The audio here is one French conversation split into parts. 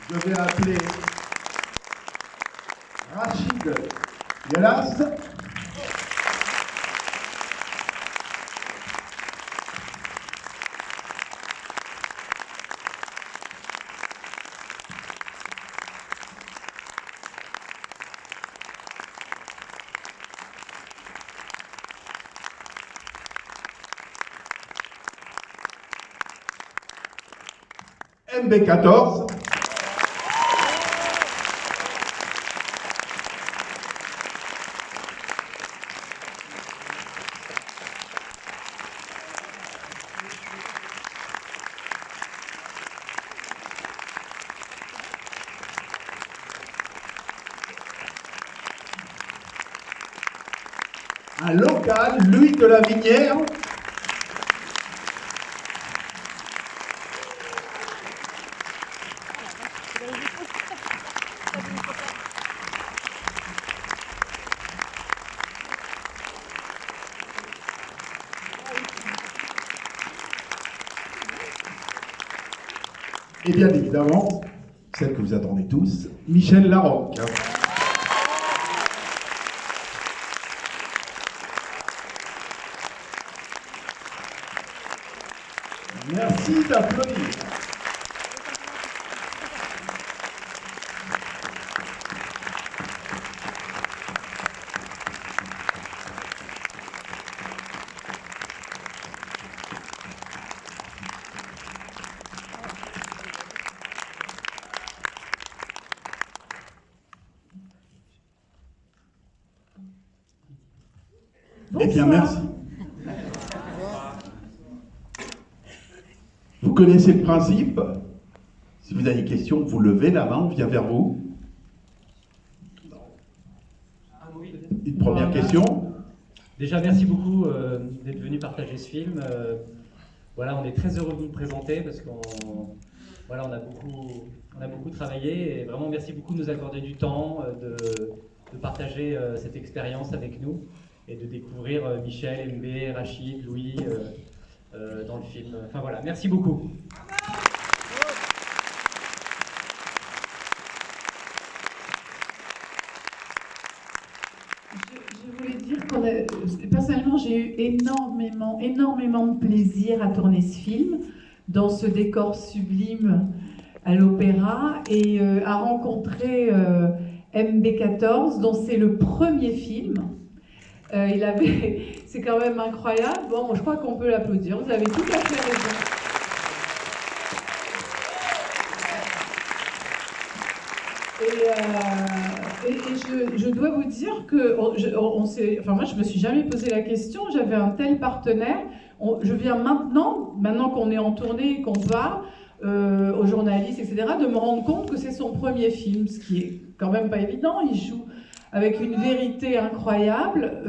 Je vais appeler Rachid Yelas. MB14. Un local, Louis de la Vinière. Et bien évidemment, celle que vous attendez tous, Michel Larocque. Merci d'applaudir. Eh bien, merci. Vous connaissez le principe. Si vous avez des questions, vous levez la main, on vient vers vous. Une première question. Déjà, merci beaucoup d'être venu partager ce film. Voilà, on est très heureux de vous le présenter parce qu'on voilà, on a beaucoup travaillé et vraiment merci beaucoup de nous accorder du temps, de partager cette expérience avec nous et de découvrir Michel, MB, Rachid, Louis dans le film. Enfin voilà, merci beaucoup. Je voulais dire personnellement, j'ai eu énormément de plaisir à tourner ce film, dans ce décor sublime à l'opéra, et à rencontrer MB14, dont c'est le premier film. C'est quand même incroyable. Bon, je crois qu'on peut l'applaudir. Vous avez tout à fait raison. Et je dois vous dire que moi je me suis jamais posé la question. J'avais un tel partenaire. Je viens maintenant qu'on est en tournée, qu'on va aux journalistes, etc., de me rendre compte que c'est son premier film, ce qui est quand même pas évident. Il joue avec une vérité incroyable.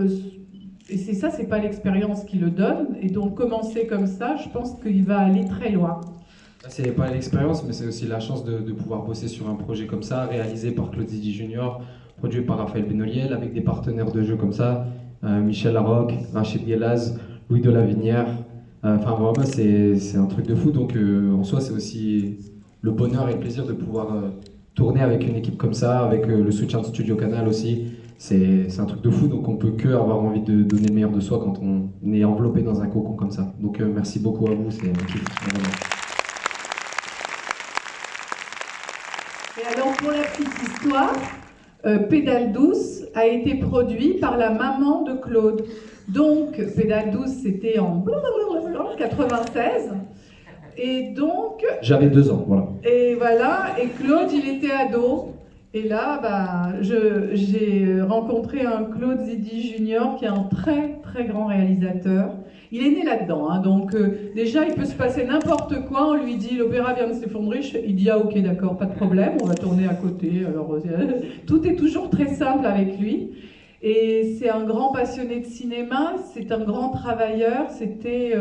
Et c'est pas l'expérience qui le donne. Et donc commencer comme ça, je pense qu'il va aller très loin. C'est pas l'expérience, mais c'est aussi la chance de pouvoir bosser sur un projet comme ça, réalisé par Claude Zidi Junior, produit par Raphaël Benoliel, avec des partenaires de jeu comme ça, Michel Larocque, Rachid Guelaz, Louis de la Vinière. Enfin vraiment, c'est un truc de fou. Donc en soi, c'est aussi le bonheur et le plaisir de pouvoir tourner avec une équipe comme ça, avec le soutien de Studio Canal aussi. C'est un truc de fou, donc on peut que avoir envie de donner le meilleur de soi quand on est enveloppé dans un cocon comme ça. Donc merci beaucoup à vous, c'est un kiff, vraiment. Et alors, pour la petite histoire, Pédale douce a été produit par la maman de Claude. Donc, Pédale douce, c'était en 96. Et donc... J'avais 2 ans, voilà. Et voilà, et Claude, il était ado. Et là, j'ai rencontré un Claude Zidi Junior qui est un très, très grand réalisateur. Il est né là-dedans, hein, donc déjà, il peut se passer n'importe quoi. On lui dit, l'opéra vient de s'effondrer. Il dit, ah ok, d'accord, pas de problème, on va tourner à côté. Alors, tout est toujours très simple avec lui. Et c'est un grand passionné de cinéma, c'est un grand travailleur. C'était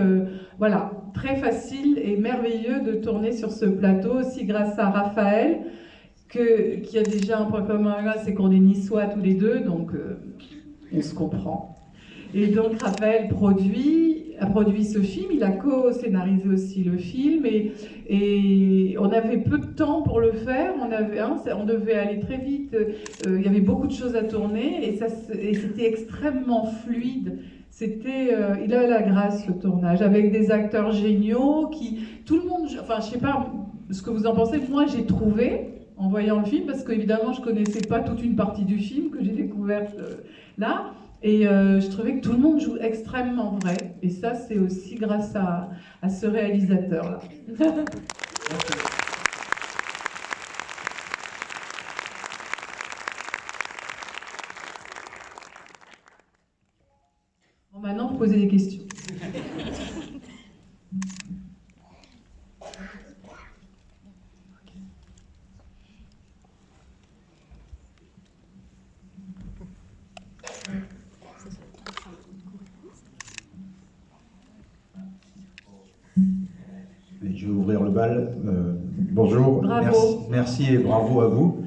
voilà, très facile et merveilleux de tourner sur ce plateau, aussi grâce à Raphaël, qui a déjà un point commun là, c'est qu'on est niçois tous les deux, donc on se comprend. Et donc Raphaël produit, a produit ce film, il a co-scénarisé aussi le film, et on avait peu de temps pour le faire, on devait aller très vite, il y avait beaucoup de choses à tourner, et c'était extrêmement fluide. Il a la grâce, le tournage, avec des acteurs géniaux tout le monde, enfin je sais pas ce que vous en pensez, moi j'ai trouvé, en voyant le film, parce qu'évidemment je connaissais pas toute une partie du film que j'ai découverte là, et je trouvais que tout le monde joue extrêmement vrai, et ça c'est aussi grâce à ce réalisateur-là. Bon, maintenant vous posez des questions. Je vais ouvrir le bal. Bonjour, Bravo. merci et bravo à vous.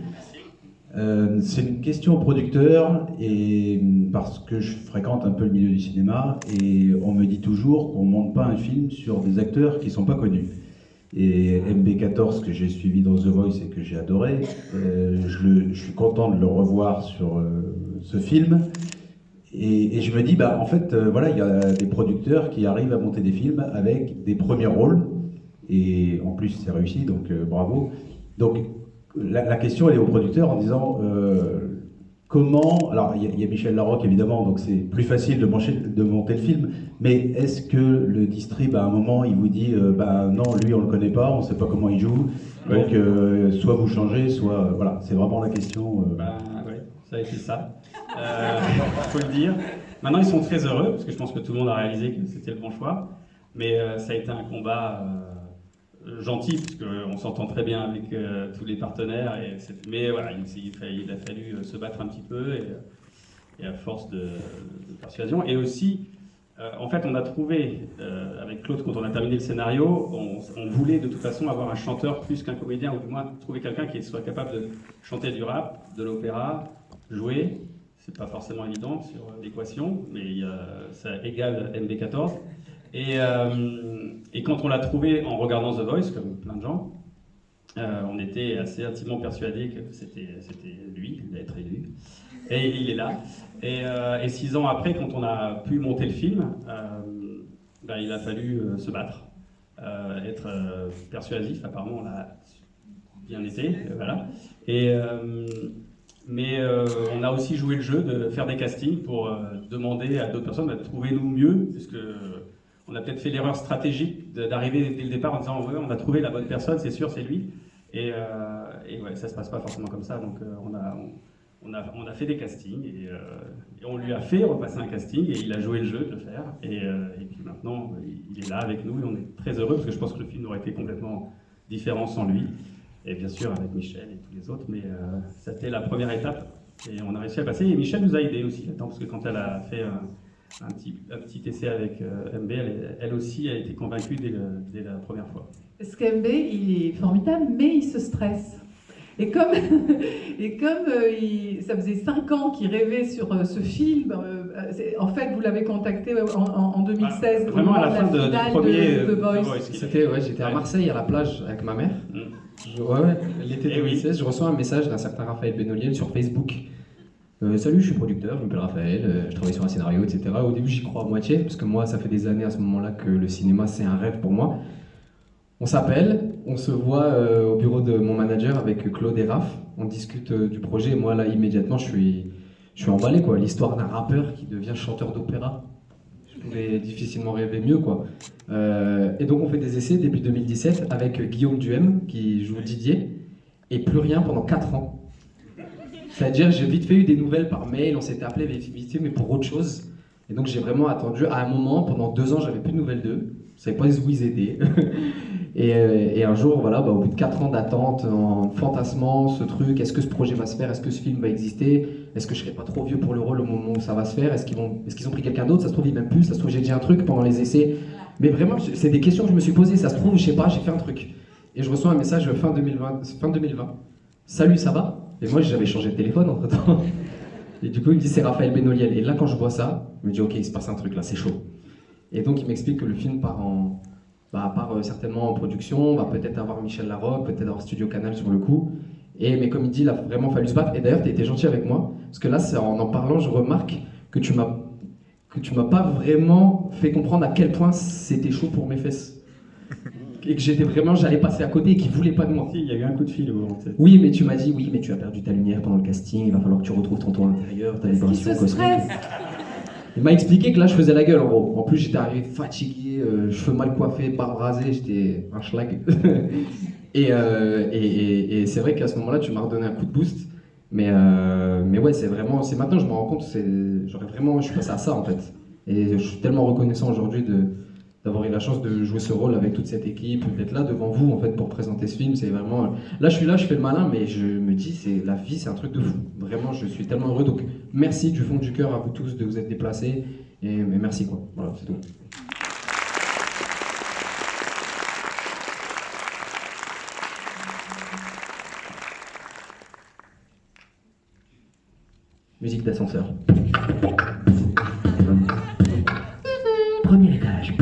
C'est une question au producteur, et parce que je fréquente un peu le milieu du cinéma, et on me dit toujours qu'on ne monte pas un film sur des acteurs qui ne sont pas connus. Et MB14, que j'ai suivi dans The Voice et que j'ai adoré, je suis content de le revoir sur ce film. Et je me dis, en fait, voilà, il y a des producteurs qui arrivent à monter des films avec des premiers rôles, et en plus c'est réussi, donc bravo. Donc la question elle est au producteur en disant comment, alors il y a Michel Larocque évidemment, donc c'est plus facile de monter le film, mais est-ce que le distrib à un moment il vous dit non, lui on le connaît pas, on sait pas comment il joue, donc soit vous changez, soit voilà, c'est vraiment la question. Oui, ça a été ça, faut le dire. Maintenant ils sont très heureux parce que je pense que tout le monde a réalisé que c'était le bon choix, mais ça a été un combat gentil, parce qu'on s'entend très bien avec tous les partenaires, mais voilà, il a fallu se battre un petit peu, et à force de persuasion. Et aussi, en fait, on a trouvé, avec Claude, quand on a terminé le scénario, on voulait de toute façon avoir un chanteur plus qu'un comédien, ou du moins trouver quelqu'un qui soit capable de chanter du rap, de l'opéra, jouer. C'est pas forcément évident sur l'équation, mais ça égale MB14. Et quand on l'a trouvé en regardant The Voice, comme plein de gens, on était assez intimement persuadés que c'était lui, il allait être élu. Et il est là. Et 6 ans après, quand on a pu monter le film, il a fallu se battre, être persuasif. Apparemment, on a bien été, voilà. Mais on a aussi joué le jeu de faire des castings pour demander à d'autres personnes de trouver nous mieux, parce que on a peut-être fait l'erreur stratégique d'arriver dès le départ en disant ouais, on a trouvé la bonne personne, c'est sûr, c'est lui. Et ouais, ça se passe pas forcément comme ça. Donc on a fait des castings, et on lui a fait repasser un casting, et il a joué le jeu de le faire. Et puis maintenant, il est là avec nous, et on est très heureux parce que je pense que le film aurait été complètement différent sans lui. Et bien sûr avec Michel et tous les autres, mais c'était la première étape et on a réussi à passer. Et Michel nous a aidés aussi là-dedans, parce que quand elle a fait un petit essai avec MB, elle aussi a été convaincue dès la première fois. Parce qu'MB, il est formidable, mais il se stresse. Et comme ça faisait 5 ans qu'il rêvait sur ce film, en fait, vous l'avez contacté en 2016, vraiment à la fin finale du premier de The Voice. J'étais à Marseille à la plage avec ma mère. L'été 2016, je reçois un message d'un certain Raphaël Benoliel sur Facebook. Salut, je suis producteur, je m'appelle Raphaël, je travaille sur un scénario, etc. Au début, j'y crois à moitié, parce que moi, ça fait des années à ce moment-là que le cinéma, c'est un rêve pour moi. On s'appelle, on se voit au bureau de mon manager avec Claude et Raph, on discute du projet, et moi, là, immédiatement, je suis emballé, quoi. L'histoire d'un rappeur qui devient chanteur d'opéra. Je pouvais difficilement rêver mieux, quoi. Et donc, on fait des essais début 2017 avec Guillaume Duhem, qui joue Didier, et plus rien pendant 4 ans. C'est-à-dire, j'ai vite fait eu des nouvelles par mail, on s'était appelé vite fait, mais pour autre chose. Et donc, j'ai vraiment attendu. À un moment, pendant 2 ans, j'avais plus de nouvelles d'eux. Je savais pas où ils étaient. et un jour, voilà, au bout de 4 ans d'attente, en fantasmant ce truc, est-ce que ce projet va se faire, est-ce que ce film va exister, est-ce que je serai pas trop vieux pour le rôle au moment où ça va se faire, est-ce qu'ils ont pris quelqu'un d'autre, ça se trouve ils m'aiment plus, ça se trouve j'ai dit un truc pendant les essais. Mais vraiment, c'est des questions que je me suis posées, ça se trouve, je sais pas, j'ai fait un truc. Et je reçois un message fin 2020. Salut, ça va? Et moi, j'avais changé de téléphone entre temps. Et du coup, il me dit c'est Raphaël Benoliel. Et là, quand je vois ça, je me dis ok, il se passe un truc là, c'est chaud. Et donc il m'explique que le film part certainement en production, va peut-être avoir Michel Larocque, peut-être avoir Studio Canal sur le coup. Mais comme il dit, il a vraiment fallu se battre. Et d'ailleurs, tu as été gentil avec moi, parce que là, en parlant, je remarque que tu m'as pas vraiment fait comprendre à quel point c'était chaud pour mes fesses. Et que j'allais passer à côté et qu'il voulait pas de moi. Si, il y a eu un coup de fil au moment. Oui, mais tu m'as dit, oui, mais tu as perdu ta lumière pendant le casting, il va falloir que tu retrouves ton toit intérieur, ta vibration se cosmique. stresse. Il m'a expliqué que là, je faisais la gueule en gros. En plus, j'étais arrivé fatigué, cheveux mal coiffés, barbe rasée, j'étais un schlag. et c'est vrai qu'à ce moment-là, tu m'as redonné un coup de boost. Mais ouais, c'est maintenant, je me rends compte, je suis passé à ça en fait. Et je suis tellement reconnaissant aujourd'hui d'avoir eu la chance de jouer ce rôle avec toute cette équipe, d'être là devant vous en fait pour présenter ce film. C'est vraiment, là, je suis là, je fais le malin, mais je me dis, la vie, c'est un truc de fou. Vraiment, je suis tellement heureux. Donc, merci du fond du cœur à vous tous de vous être déplacés. Mais merci quoi. Voilà, c'est tout. Musique d'ascenseur. Premier étage.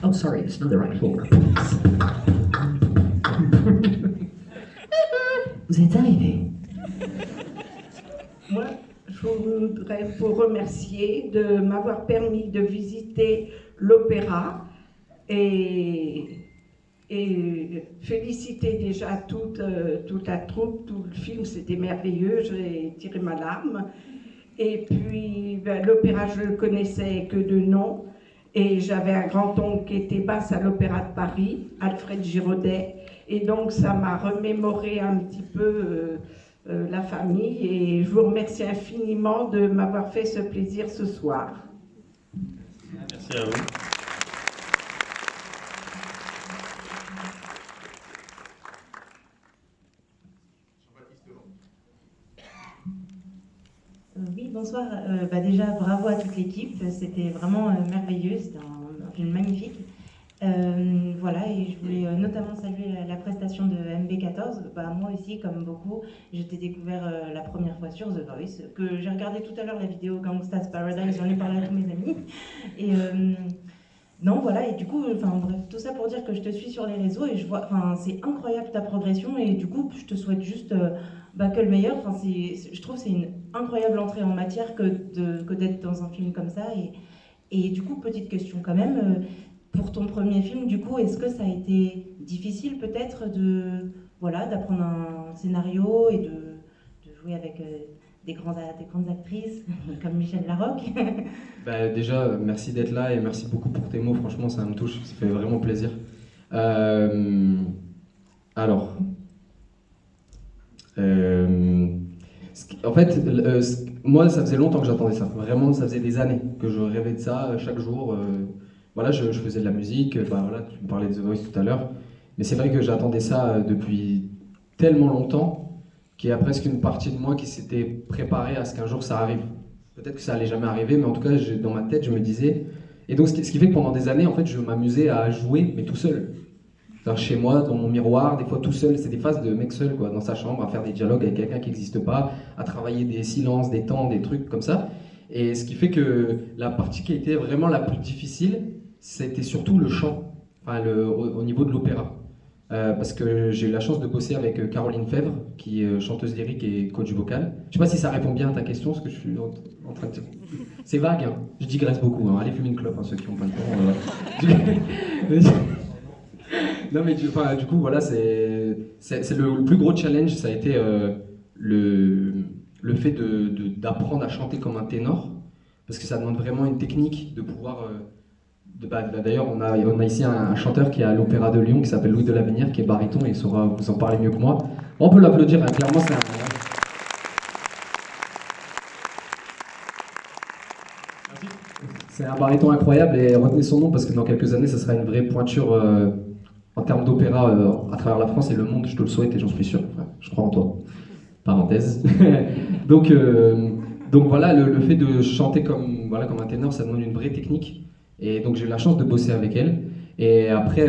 Oh, sorry, it's not the right floor. Vous êtes arrivé. Moi, je voudrais vous remercier de m'avoir permis de visiter l'opéra et féliciter déjà toute la troupe, tout le film, c'était merveilleux, j'ai tiré ma larme. Et puis l'opéra, je le connaissais que de nom, et j'avais un grand-oncle qui était basse à l'Opéra de Paris, Alfred Giraudet, et donc ça m'a remémoré un petit peu la famille, et je vous remercie infiniment de m'avoir fait ce plaisir ce soir. Merci à vous. Oui, bonsoir. Déjà, bravo à toute l'équipe. C'était vraiment merveilleux. C'était un film magnifique. Voilà, et je voulais notamment saluer la prestation de MB14. Moi aussi, comme beaucoup, je t'ai découvert la première fois sur The Voice, que j'ai regardé tout à l'heure la vidéo Gangsta's Paradise, j'en ai parlé à tous mes amis. Et non, voilà, et du coup, bref, tout ça pour dire que je te suis sur les réseaux et je vois, c'est incroyable ta progression et du coup, je te souhaite juste que le meilleur. Je trouve que c'est une incroyable entrée en matière que d'être dans un film comme ça. Et du coup, petite question quand même, pour ton premier film, du coup, est-ce que ça a été difficile peut-être d'apprendre un scénario et de jouer avec des grandes actrices comme Michel Larocque? Déjà, merci d'être là et merci beaucoup pour tes mots. Franchement, ça me touche, ça fait vraiment plaisir. En fait, moi, ça faisait longtemps que j'attendais ça. Vraiment, ça faisait des années que je rêvais de ça chaque jour. Je faisais de la musique. Tu me parlais de The Voice tout à l'heure. Mais c'est vrai que j'attendais ça depuis tellement longtemps qu'il y a presque une partie de moi qui s'était préparée à ce qu'un jour ça arrive. Peut-être que ça allait jamais arriver, mais en tout cas, dans ma tête, je me disais... Et donc, ce qui fait que pendant des années, en fait, je m'amusais à jouer, mais tout seul. Chez moi, dans mon miroir, des fois tout seul. C'est des phases de mec seul, quoi, dans sa chambre, à faire des dialogues avec quelqu'un qui n'existe pas, à travailler des silences, des temps, des trucs comme ça. Et ce qui fait que la partie qui a été vraiment la plus difficile, c'était surtout le chant, au niveau de l'opéra. Parce que j'ai eu la chance de bosser avec Caroline Fèvre, qui est chanteuse lyrique et coach vocal. Je sais pas si ça répond bien à ta question, ce que je suis en train de dire. C'est vague, hein. Je digresse beaucoup. Hein. Allez fumer une clope, ceux qui ont pas le temps. Non mais du coup, voilà, c'est le plus gros challenge, ça a été le fait d'apprendre à chanter comme un ténor, parce que ça demande vraiment une technique de pouvoir... D'ailleurs, on a ici un chanteur qui est à l'Opéra de Lyon, qui s'appelle Louis de Lavenir, qui est baryton et il saura vous en parler mieux que moi. On peut l'applaudir, hein, clairement c'est un baryton incroyable et retenez son nom parce que dans quelques années, ça sera une vraie pointure en termes d'opéra à travers la France et le monde, je te le souhaite et j'en suis sûr. Enfin, je crois en toi. Parenthèse. Donc voilà, le fait de chanter comme un ténor, ça demande une vraie technique. Et donc j'ai eu la chance de bosser avec elle. Et après,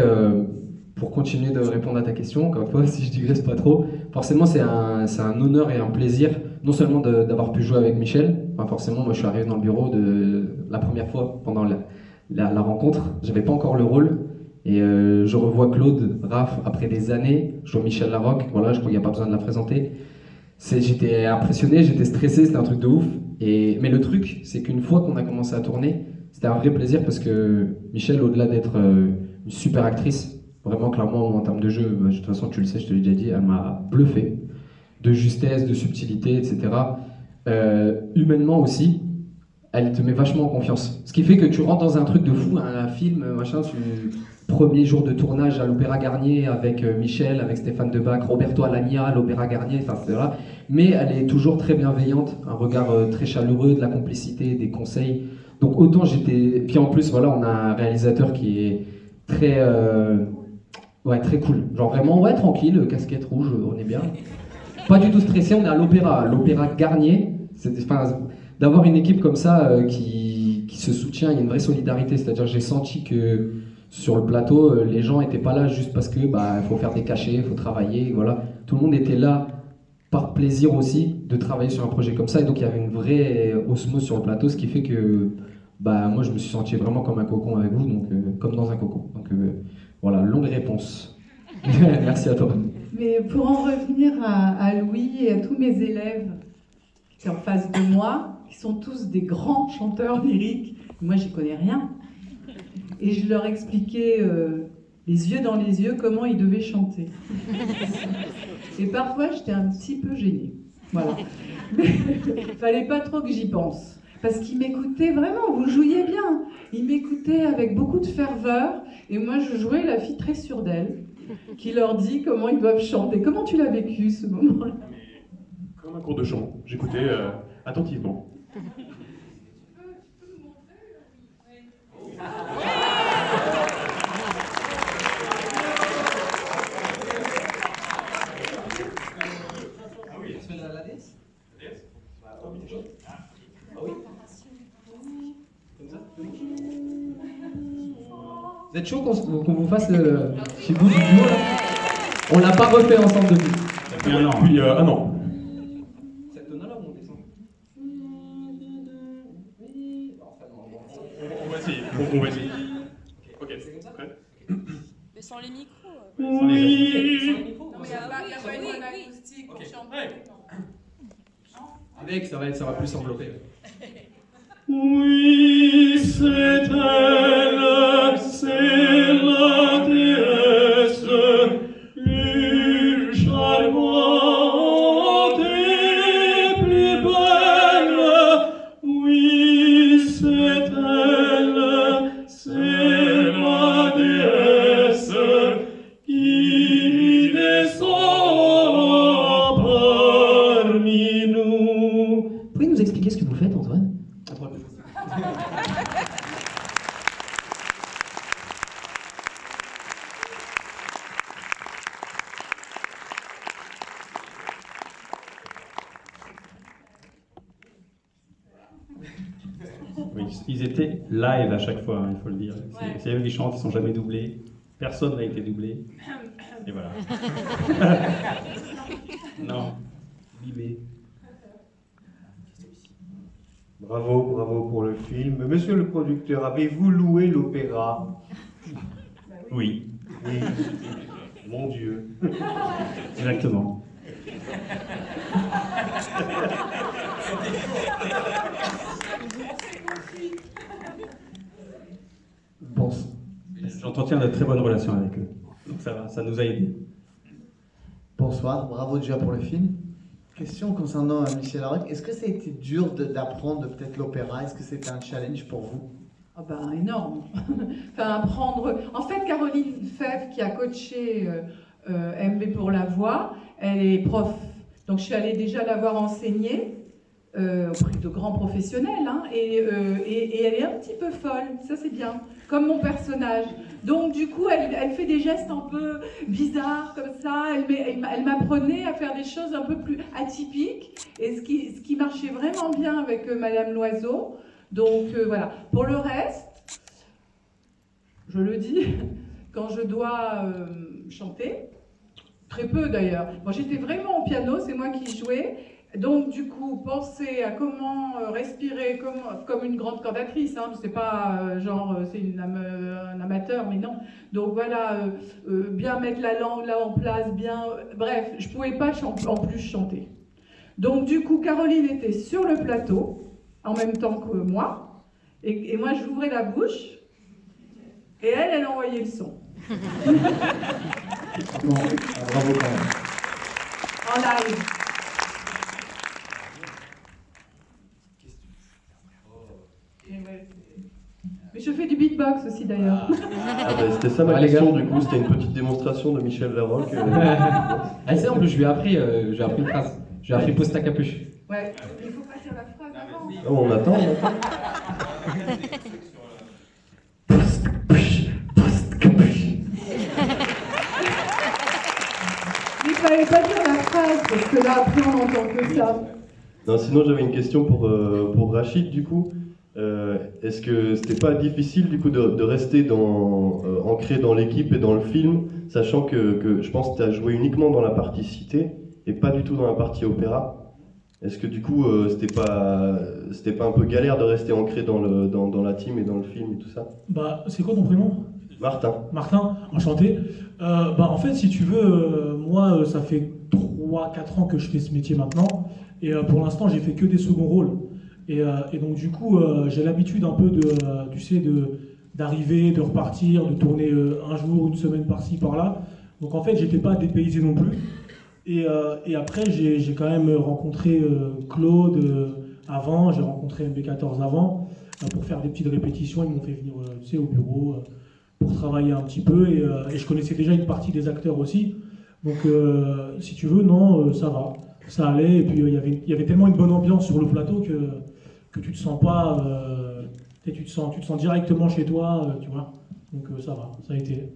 pour continuer de répondre à ta question, encore une fois, si je digresse pas trop, forcément c'est un honneur et un plaisir, non seulement d'avoir pu jouer avec Michel, Enfin, forcément, moi je suis arrivé dans le bureau la première fois pendant la rencontre, j'avais pas encore le rôle. Et je revois Claude, Raph, après des années, je vois Michel Larocque, voilà, je crois qu'il n'y a pas besoin de la présenter. J'étais impressionné, j'étais stressé, c'était un truc de ouf. Mais le truc, c'est qu'une fois qu'on a commencé à tourner, c'était un vrai plaisir parce que Michel, au-delà d'être une super actrice, vraiment clairement en termes de jeu, de toute façon tu le sais, je te l'ai déjà dit, elle m'a bluffé, de justesse, de subtilité, etc. Humainement aussi, elle te met vachement en confiance. Ce qui fait que tu rentres dans un truc de fou, un film, machin, premier jour de tournage à l'Opéra Garnier avec Michel, avec Stéphane Debac, Roberto Alagna à l'Opéra Garnier, enfin c'est là. Mais elle est toujours très bienveillante, un regard très chaleureux, de la complicité, des conseils. Donc autant j'étais... Puis en plus, voilà, on a un réalisateur qui est très... Ouais, très cool. Genre vraiment, ouais, tranquille, casquette rouge, on est bien. Pas du tout stressé, on est à l'Opéra Garnier. Enfin, d'avoir une équipe comme ça qui se soutient, il y a une vraie solidarité. C'est-à-dire j'ai senti que sur le plateau, les gens n'étaient pas là juste parce que faut faire des cachets, il faut travailler, voilà. Tout le monde était là par plaisir aussi de travailler sur un projet comme ça, et donc il y avait une vraie osmose sur le plateau, ce qui fait que moi je me suis senti vraiment comme un cocon avec vous, donc comme dans un cocon. Donc voilà, longue réponse. Merci à toi. Mais pour en revenir à Louis et à tous mes élèves qui sont en face de moi, qui sont tous des grands chanteurs lyriques, moi j'y connais rien. Et je leur expliquais, les yeux dans les yeux, comment ils devaient chanter. Et parfois, j'étais un petit peu gênée. Voilà. Mais il fallait pas trop que j'y pense. Parce qu'ils m'écoutaient vraiment, vous jouiez bien. Ils m'écoutaient avec beaucoup de ferveur. Et moi, je jouais la fille très sûre d'elle, qui leur dit comment ils doivent chanter. Comment tu l'as vécu, ce moment-là? Comme un cours de chant. J'écoutais attentivement. Vous êtes chaud qu'on vous fasse chez vous du duo là? On l'a pas refait ensemble depuis. Depuis un an. Cette tonne-là ou on descend? On va essayer. On va essayer. Ok. C'est comme ça? Mais sans les micros. Oui. Non, mais il n'y a pas une bonne acoustique pour chanter. Avec, ça va plus envelopper. Oui, c'est elle, c'est la déesse, plus charmante et plus belle. Oui, c'est elle, c'est la déesse qui descend parmi nous. Vous pouvez nous expliquer ce que vous faites, Antoine? Oui, ils étaient live à chaque fois, il faut le dire. C'est eux qui chantent, ils ne sont jamais doublés. Personne n'a été doublé. Et voilà. Non. Bibé. Bravo, bravo pour le film. Monsieur le producteur, avez-vous loué l'opéra? Oui. Oui. Mon Dieu. Exactement. Bon. J'entretiens de très bonnes relations avec eux. Donc ça va, ça nous a aidés. Bonsoir, bravo déjà pour le film. Question concernant Michel Larocque. Est-ce que ça a été dur d'apprendre peut-être l'opéra? Est-ce que c'était un challenge pour vous? Ah ben énorme. Enfin, apprendre. En fait, Caroline Fèvre, qui a coaché MB pour la voix, elle est prof. Donc je suis allée déjà la voir enseigner auprès de grands professionnels, hein, et elle est un petit peu folle, ça c'est bien, comme mon personnage. Donc du coup, elle fait des gestes un peu bizarres comme ça, elle m'apprenait à faire des choses un peu plus atypiques, et ce qui marchait vraiment bien avec Madame Loiseau. Donc voilà. Pour le reste, je le dis, quand je dois chanter, très peu d'ailleurs. Moi j'étais vraiment au piano, c'est moi qui jouais. Donc, du coup, pensez à comment respirer comme une grande cantatrice. Hein. C'est pas c'est un amateur, mais non. Donc voilà, bien mettre la langue là en place, bien. Bref, je pouvais pas en plus chanter. Donc, du coup, Caroline était sur le plateau en même temps que moi, et moi j'ouvrais la bouche, et elle envoyait le son. Bravo quand même. En live. Mais je fais du beatbox aussi d'ailleurs. Ah bah, c'était ça ma question du coup, c'était une petite démonstration de Michel Larocque. Ah c'est en plus je lui ai appris une phrase. Je lui ai appris poste à capuche. Ouais, il faut pas dire la phrase avant. Oh, on attend. Il fallait pas dire la phrase parce que là après on n'entend que ça. Non, sinon j'avais une question pour Rachid du coup. Est-ce que c'était pas difficile du coup de rester ancré dans l'équipe et dans le film, sachant que je pense que tu as joué uniquement dans la partie cité et pas du tout dans la partie opéra? Est-ce que du coup c'était pas un peu galère de rester ancré dans la team et dans le film et tout ça? Bah c'est quoi ton prénom? Martin. Martin, enchanté. En fait si tu veux, moi ça fait 3-4 ans que je fais ce métier maintenant et pour l'instant j'ai fait que des seconds rôles. Et donc du coup, j'ai l'habitude un peu d'arriver, de repartir, de tourner un jour, une semaine par-ci, par-là. Donc en fait, j'étais pas dépaysé non plus. Et après, j'ai quand même rencontré Claude avant, j'ai rencontré MB14 avant, pour faire des petites répétitions. Ils m'ont fait venir au bureau pour travailler un petit peu. Et je connaissais déjà une partie des acteurs aussi. Donc si tu veux, non, ça va. Ça allait. Et puis il y avait tellement une bonne ambiance sur le plateau que tu te sens pas, tu te sens directement chez toi, tu vois. Donc ça va, ça a été.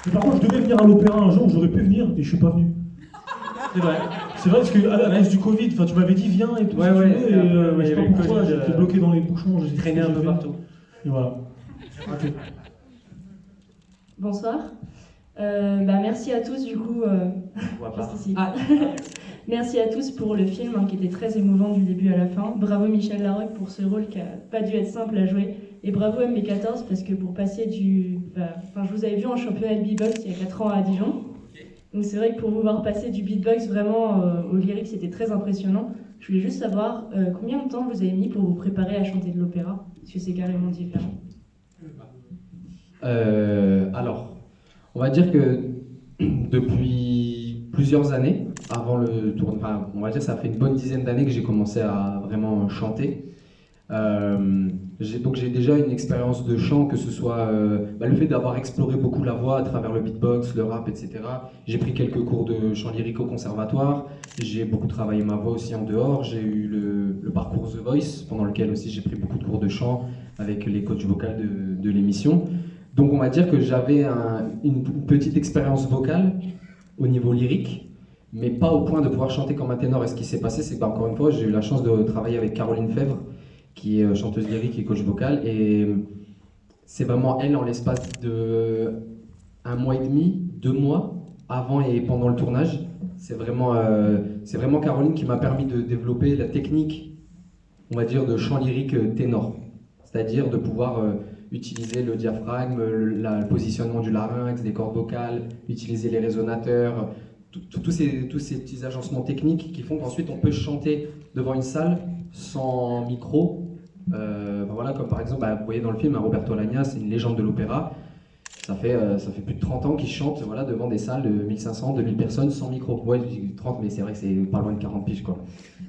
Mais par contre, je devais venir à l'opéra un jour, j'aurais pu venir et je suis pas venu. C'est vrai. C'est vrai parce que à cause du Covid, tu m'avais dit viens et tout. Ouais, je sais pas pourquoi, j'étais bloqué dans les bouchons, j'ai traîné un peu partout. Et voilà. Okay. Bonsoir. Merci à tous du coup. Juste ici. Merci à tous pour le film qui était très émouvant du début à la fin. Bravo Michel Larocque pour ce rôle qui n'a pas dû être simple à jouer. Et bravo MB14 parce que pour passer je vous avais vu en championnat de beatbox il y a 4 ans à Dijon. Donc c'est vrai que pour vous voir passer du beatbox vraiment au lyrique c'était très impressionnant. Je voulais juste savoir combien de temps vous avez mis pour vous préparer à chanter de l'opéra, parce que c'est carrément différent. Alors, on va dire que depuis plusieurs années, avant le tournoi, enfin, on va dire que ça fait une bonne dizaine d'années que j'ai commencé à vraiment chanter. Donc j'ai déjà une expérience de chant, que ce soit le fait d'avoir exploré beaucoup la voix à travers le beatbox, le rap, etc. J'ai pris quelques cours de chant lyrique au conservatoire, j'ai beaucoup travaillé ma voix aussi en dehors, j'ai eu le parcours The Voice, pendant lequel aussi j'ai pris beaucoup de cours de chant avec les coachs vocaux de l'émission. Donc on va dire que j'avais une petite expérience vocale au niveau lyrique, mais pas au point de pouvoir chanter comme un ténor. Et ce qui s'est passé, c'est que encore une fois, j'ai eu la chance de travailler avec Caroline Fèvre, qui est chanteuse lyrique et coach vocal, et c'est vraiment elle, en l'espace de 1 mois et demi, 2 mois, avant et pendant le tournage, c'est vraiment Caroline qui m'a permis de développer la technique, on va dire, de chant lyrique ténor, c'est-à-dire de pouvoir utiliser le diaphragme, le positionnement du larynx, des cordes vocales, utiliser les résonateurs, tous ces petits agencements techniques qui font qu'ensuite on peut chanter devant une salle sans micro. Voilà, comme par exemple, vous voyez dans le film, Roberto Alagna, c'est une légende de l'opéra. Ça fait plus de 30 ans qu'il chante devant des salles de 1500, 2000 personnes sans micro. Ouais, je dis 30, mais c'est vrai que c'est pas loin de 40 piges, quoi.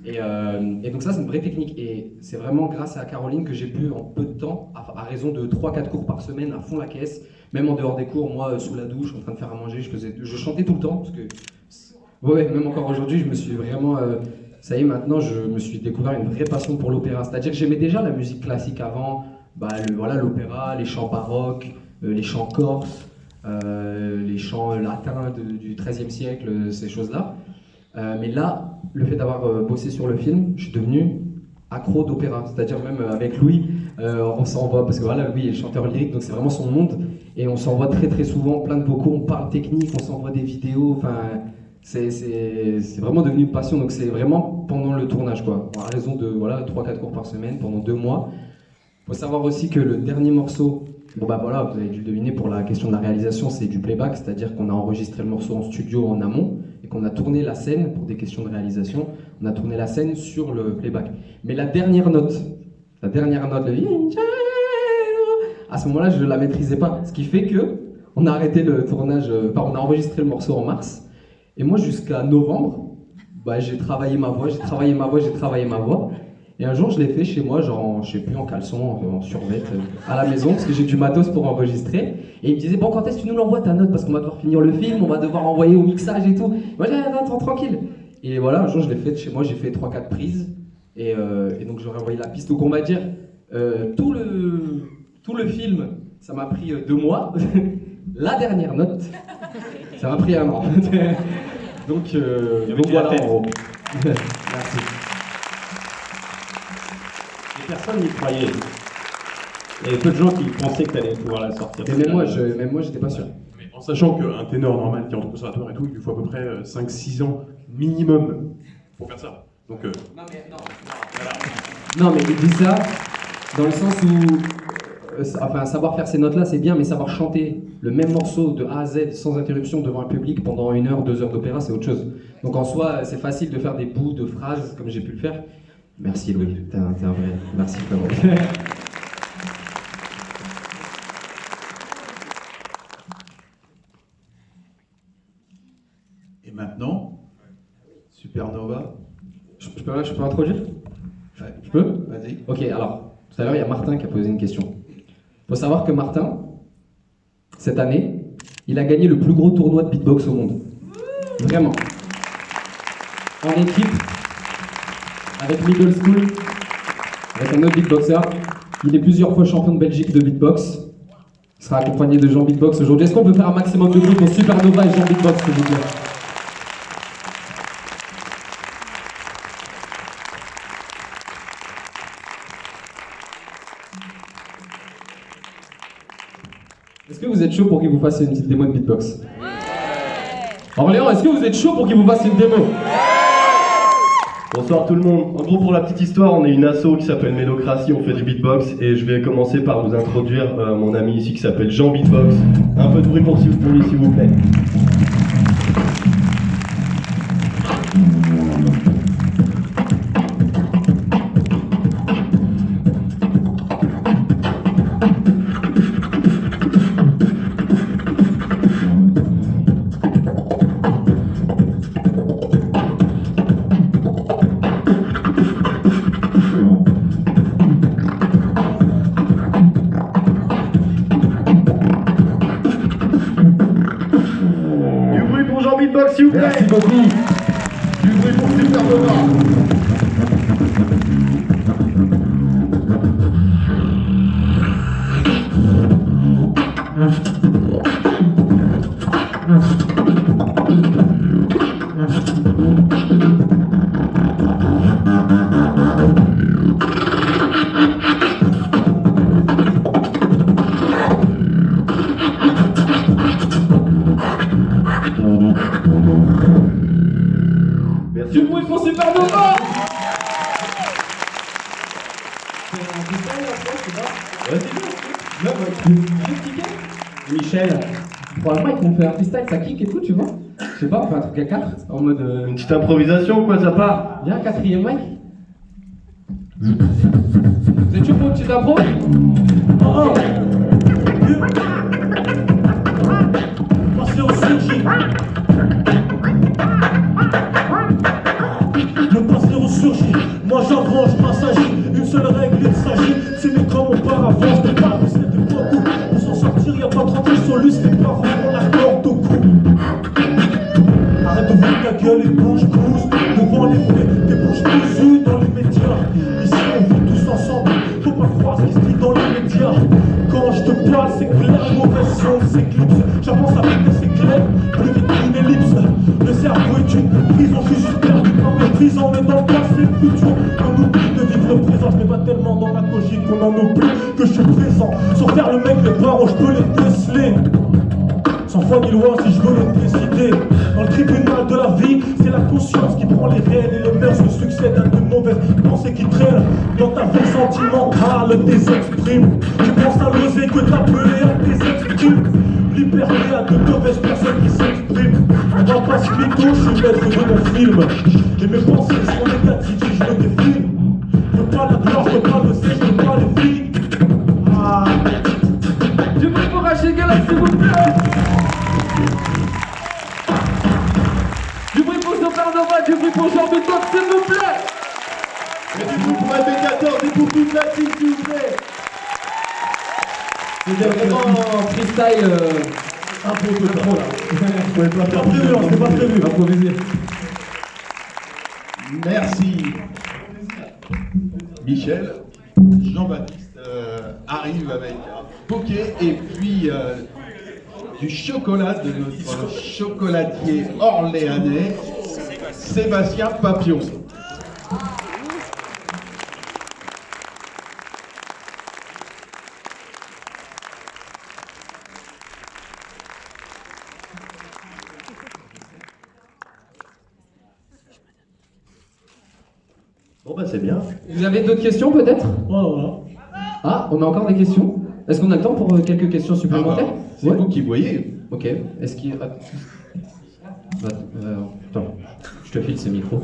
Et donc ça, c'est une vraie technique. Et c'est vraiment grâce à Caroline que j'ai pu, en peu de temps, à raison de 3-4 cours par semaine, à fond la caisse, même en dehors des cours, moi, sous la douche, en train de faire à manger, je chantais tout le temps. Parce que, ouais, même encore aujourd'hui, je me suis vraiment... ça y est, maintenant, je me suis découvert une vraie passion pour l'opéra. C'est-à-dire que j'aimais déjà la musique classique avant, l'opéra, les chants baroques, les chants corses, les chants latins du XIIIe siècle, ces choses-là. Mais là, le fait d'avoir bossé sur le film, je suis devenu accro d'opéra. C'est-à-dire même avec Louis, on s'en voit, parce que voilà, Louis est chanteur lyrique, donc c'est vraiment son monde. Et on s'envoie très très souvent plein de vocaux, on parle technique, on s'envoie des vidéos, enfin c'est vraiment devenu une passion, donc c'est vraiment pendant le tournage quoi, à raison de 3-4 cours par semaine pendant 2 mois. Il faut savoir aussi que le dernier morceau, bon bah voilà, vous avez dû le deviner pour la question de la réalisation, c'est du playback, c'est-à-dire qu'on a enregistré le morceau en studio en amont et qu'on a tourné la scène, pour des questions de réalisation, on a tourné la scène sur le playback. Mais la dernière note, le à ce moment-là, je ne la maîtrisais pas. Ce qui fait que on a arrêté le tournage, on a enregistré le morceau en mars. Et moi, jusqu'à novembre, j'ai travaillé ma voix. Et un jour, je l'ai fait chez moi, genre, je sais plus, en caleçon, en survêt, à la maison, parce que j'ai du matos pour enregistrer. Et il me disait, bon, quand est-ce que tu nous l'envoies ta note? Parce qu'on va devoir finir le film, on va devoir envoyer au mixage et tout. Moi, j'ai dit, attends, tranquille. Et voilà, un jour, je l'ai fait chez moi, j'ai fait 3-4 prises. Et donc, j'aurais envoyé la piste. Donc, on va dire, tout le film, ça m'a pris 2 mois. La dernière note, ça m'a pris 1 an. donc voilà. Merci. Les personnes n'y croyaient. Il y avait peu de gens qui pensaient que tu allais pouvoir la sortir. Et même moi, j'étais pas sûr. Mais en sachant qu'un ténor normal qui est en conservatoire et tout, il lui faut à peu près 5-6 ans minimum pour faire ça. Donc, Non, mais il dit ça dans le sens où savoir faire ces notes-là, c'est bien, mais savoir chanter le même morceau de A à Z sans interruption devant un public pendant 1 heure, 2 heures d'opéra, c'est autre chose. Donc en soi, c'est facile de faire des bouts de phrases comme j'ai pu le faire. Merci Louis, t'es un vrai. Merci frérot. Et maintenant, Supernova. Je peux introduire? Ouais. Je peux? Vas-y. Ok, alors, tout à l'heure, il y a Martin qui a posé une question. Il faut savoir que Martin, cette année, il a gagné le plus gros tournoi de beatbox au monde. Vraiment. En équipe, avec Middle School, avec un autre beatboxer. Il est plusieurs fois champion de Belgique de beatbox. Il sera accompagné de Jean Beatbox aujourd'hui. Est-ce qu'on peut faire un maximum de bruit pour Supernova et Jean Beatbox, s'il vous plaît? Est-ce que vous êtes chaud pour qu'il vous fasse une petite démo de beatbox? Orléans, est-ce que vous êtes chaud pour qu'il vous fasse une démo? Bonsoir tout le monde. En gros, pour la petite histoire, on est une asso qui s'appelle Mélocratie, on fait du beatbox et je vais commencer par vous introduire mon ami ici qui s'appelle Jean Beatbox. Un peu de bruit pour lui, s'il vous plaît. S'il vous plaît. Merci beaucoup. Du bruit pour Supernova. Du bruit pour Supernova. Michel, probablement ils vont faire un freestyle, ça kick et tout, tu vois. Je sais pas, on fait un truc à 4 en mode. Une petite improvisation, quoi, ça part. Viens, 4e mic. Vous êtes chaud pour une petite impro? Passez au surgit. Le passé ressurgit. Moi j'avance, je m'assagis. Une seule règle, il s'agit. C'est mes comme auparavant. Je te parle de cette époque où pour s'en sortir, y'a pas 30 solutions. Les parents ont la corde au cou. Arrête d'ouvrir ta gueule et bouge, pousse. Devant les faits, des bouches cousues dans les médias. Ici on vit tous ensemble. Faut pas croire ce qui se dit dans les médias. Quand je te parle, c'est clair, mauvaise zone s'éclipse. J'avance avec des éclairs, plus vite qu'une ellipse. Le cerveau est une prison, je suis juste perdu par mes prisons, mais dans dans le passé, le futur. On oublie de vivre le présent, je pas tellement dans la cogite qu'on en oublie que je suis présent. Sans faire le mec, les barreaux, je peux les déceler. Sans foi ni loi, si je veux les décider. Dans le tribunal de la vie, c'est la conscience qui prend les rênes et les mœurs. Le succès d'un de mauvaises pensées qui traînent dans ta vie sentimentale, tes exprimes. Tu penses à l'oser que t'appeler à tes exprimes. Liberté à de mauvaises personnes qui s'expriment. On va pas se mytho, je suis maître de mon film. Et mes pensées sont négatives si je veux des films. Je veux pas la gloire, je veux pas le sexe, je veux pas les filles. Ah. Du bruit pour Rachid Gallas, s'il vous plaît. Du bruit pour Supernova, du bruit pour Jean Butoc, s'il vous plaît. Et du bruit pour MB14 et pour toute la team, s'il vous plaît. C'était vraiment freestyle un peu trop là. C'est pas prévu, improvisé. Merci. Michel, Jean-Baptiste arrive avec un bouquet et puis du chocolat de notre chocolatier orléanais, Sébastien Papillon. Bon bah c'est bien. Vous avez d'autres questions peut-être? Ah, on a encore des questions? Est-ce qu'on a le temps pour quelques questions supplémentaires? C'est vous qui voyez. Ok. Est-ce qu'il... Attends, je te file ce micro.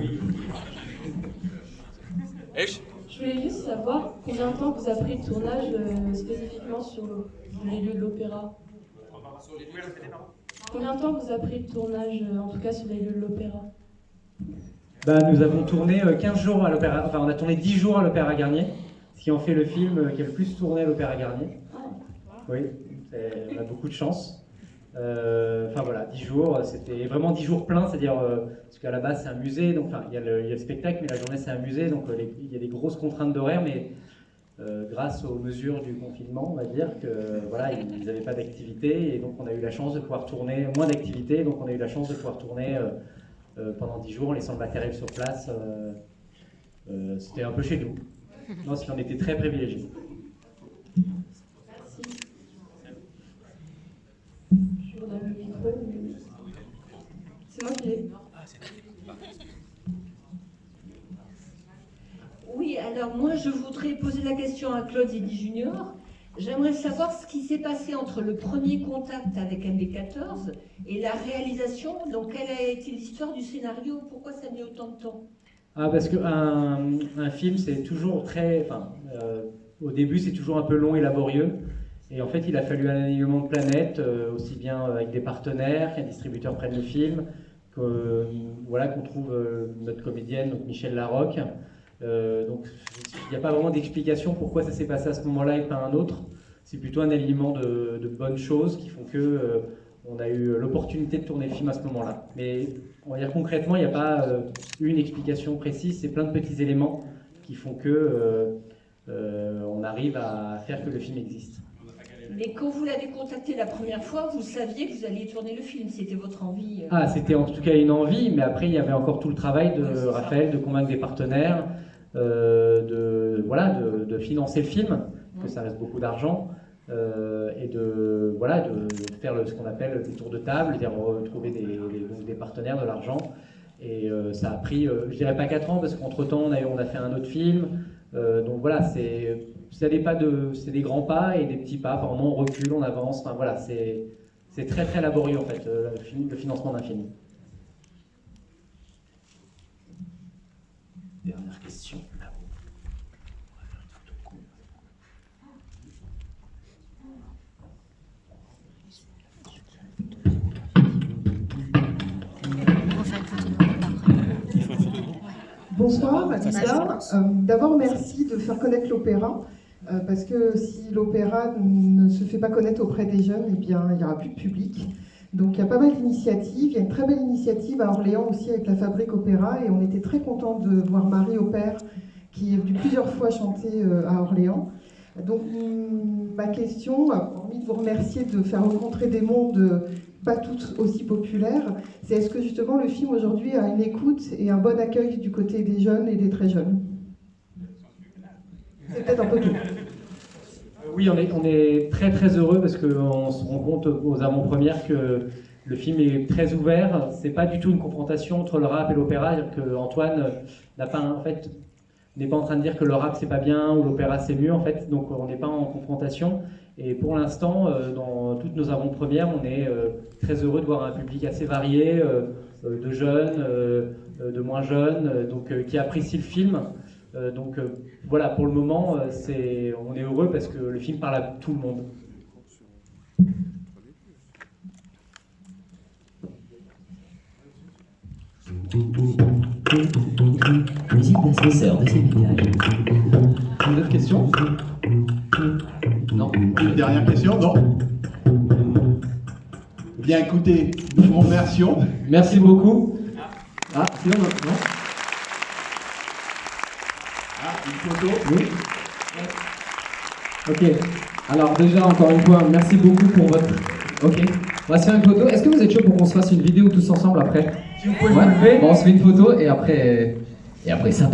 Je voulais juste savoir combien de temps vous a pris le tournage spécifiquement sur les lieux de l'opéra. Combien de temps vous a pris le tournage, en tout cas sur les lieux de l'opéra? Nous avons tourné 15 jours à l'Opéra, enfin on a tourné 10 jours à l'Opéra Garnier, ce qui en fait le film qui a le plus tourné à l'Opéra Garnier. Oui, on a beaucoup de chance. Enfin voilà, 10 jours, c'était vraiment 10 jours pleins, c'est-à-dire, parce qu'à la base c'est un musée, donc il y a le spectacle, mais la journée c'est un musée, donc il y a des grosses contraintes d'horaire, mais grâce aux mesures du confinement, on va dire que voilà, ils n'avaient pas d'activité, et donc on a eu la chance de pouvoir tourner, moins d'activité, donc on a eu la chance de pouvoir tourner pendant 10 jours en laissant le matériel sur place. C'était un peu chez nous. Non, on était très privilégiés. Je redonne le micro. C'est moi qui l'ai. Oui, alors moi je voudrais poser la question à Claude Zidi Junior. J'aimerais savoir ce qui s'est passé entre le premier contact avec MB14 et la réalisation. Donc, quelle a été l'histoire du scénario? Pourquoi ça a mis autant de temps? Parce qu'un film, c'est toujours très... au début, c'est toujours un peu long et laborieux. Et en fait, il a fallu un alignement de planètes, aussi bien avec des partenaires, qu'un distributeur prenne le film, qu'on trouve notre comédienne, donc Michel Larocque. Donc il n'y a pas vraiment d'explication pourquoi ça s'est passé à ce moment-là et pas un autre. C'est plutôt un alignement de bonnes choses qui font que on a eu l'opportunité de tourner le film à ce moment-là. Mais on va dire concrètement, il n'y a pas une explication précise, c'est plein de petits éléments qui font que on arrive à faire que le film existe. Mais quand vous l'avez contacté la première fois, vous saviez que vous alliez tourner le film, c'était votre envie? C'était en tout cas une envie, mais après il y avait encore tout le travail de Raphaël, de convaincre des partenaires, de financer le film, que ça reste beaucoup d'argent, et de faire ce qu'on appelle des tours de table, c'est-à-dire trouver des partenaires, de l'argent. Et ça a pris, je dirais pas 4 ans, parce qu'entre-temps on a fait un autre film. Donc voilà, c'est des grands pas et des petits pas. Par moments, on recule, on avance. Enfin voilà, c'est très très laborieux en fait, le financement d'un film. Dernière question. Bonsoir, Anissa. D'abord, merci de faire connaître l'opéra, parce que si l'opéra ne se fait pas connaître auprès des jeunes, eh bien, il n'y aura plus de public. Donc, il y a pas mal d'initiatives. Il y a une très belle initiative à Orléans aussi avec la Fabrique Opéra, et on était très contents de voir Marie Opère, qui est venue plusieurs fois chanter à Orléans. Donc, ma question, hormis de vous remercier de faire rencontrer des mondes pas toutes aussi populaires. C'est est-ce que justement le film aujourd'hui a une écoute et un bon accueil du côté des jeunes et des très jeunes? C'est peut-être un peu tout. Oui, on est très très heureux parce qu'on se rend compte aux avant-premières que le film est très ouvert. C'est pas du tout une confrontation entre le rap et l'opéra. C'est-à-dire que Antoine n'a pas, en fait, n'est pas en train de dire que le rap c'est pas bien ou l'opéra c'est mieux. En fait, donc on n'est pas en confrontation. Et pour l'instant, dans toutes nos avant-premières, on est très heureux de voir un public assez varié, de jeunes, de moins jeunes, donc qui apprécie le film. Donc voilà, pour le moment, on est heureux parce que le film parle à tout le monde. Musique d'ascenseur, deuxième étage. Une autre question? Non. Une dernière question? Non. Bien écoutez, nous vous remercions. Merci beaucoup. Ah, sinon, non? Une photo? Oui. Ok. Alors déjà, encore une fois, merci beaucoup pour votre... Ok. On va se faire une photo. Est-ce que vous êtes chaud pour qu'on se fasse une vidéo tous ensemble après? Si vous pouvez ouais. Bon, on se fait une photo et après ça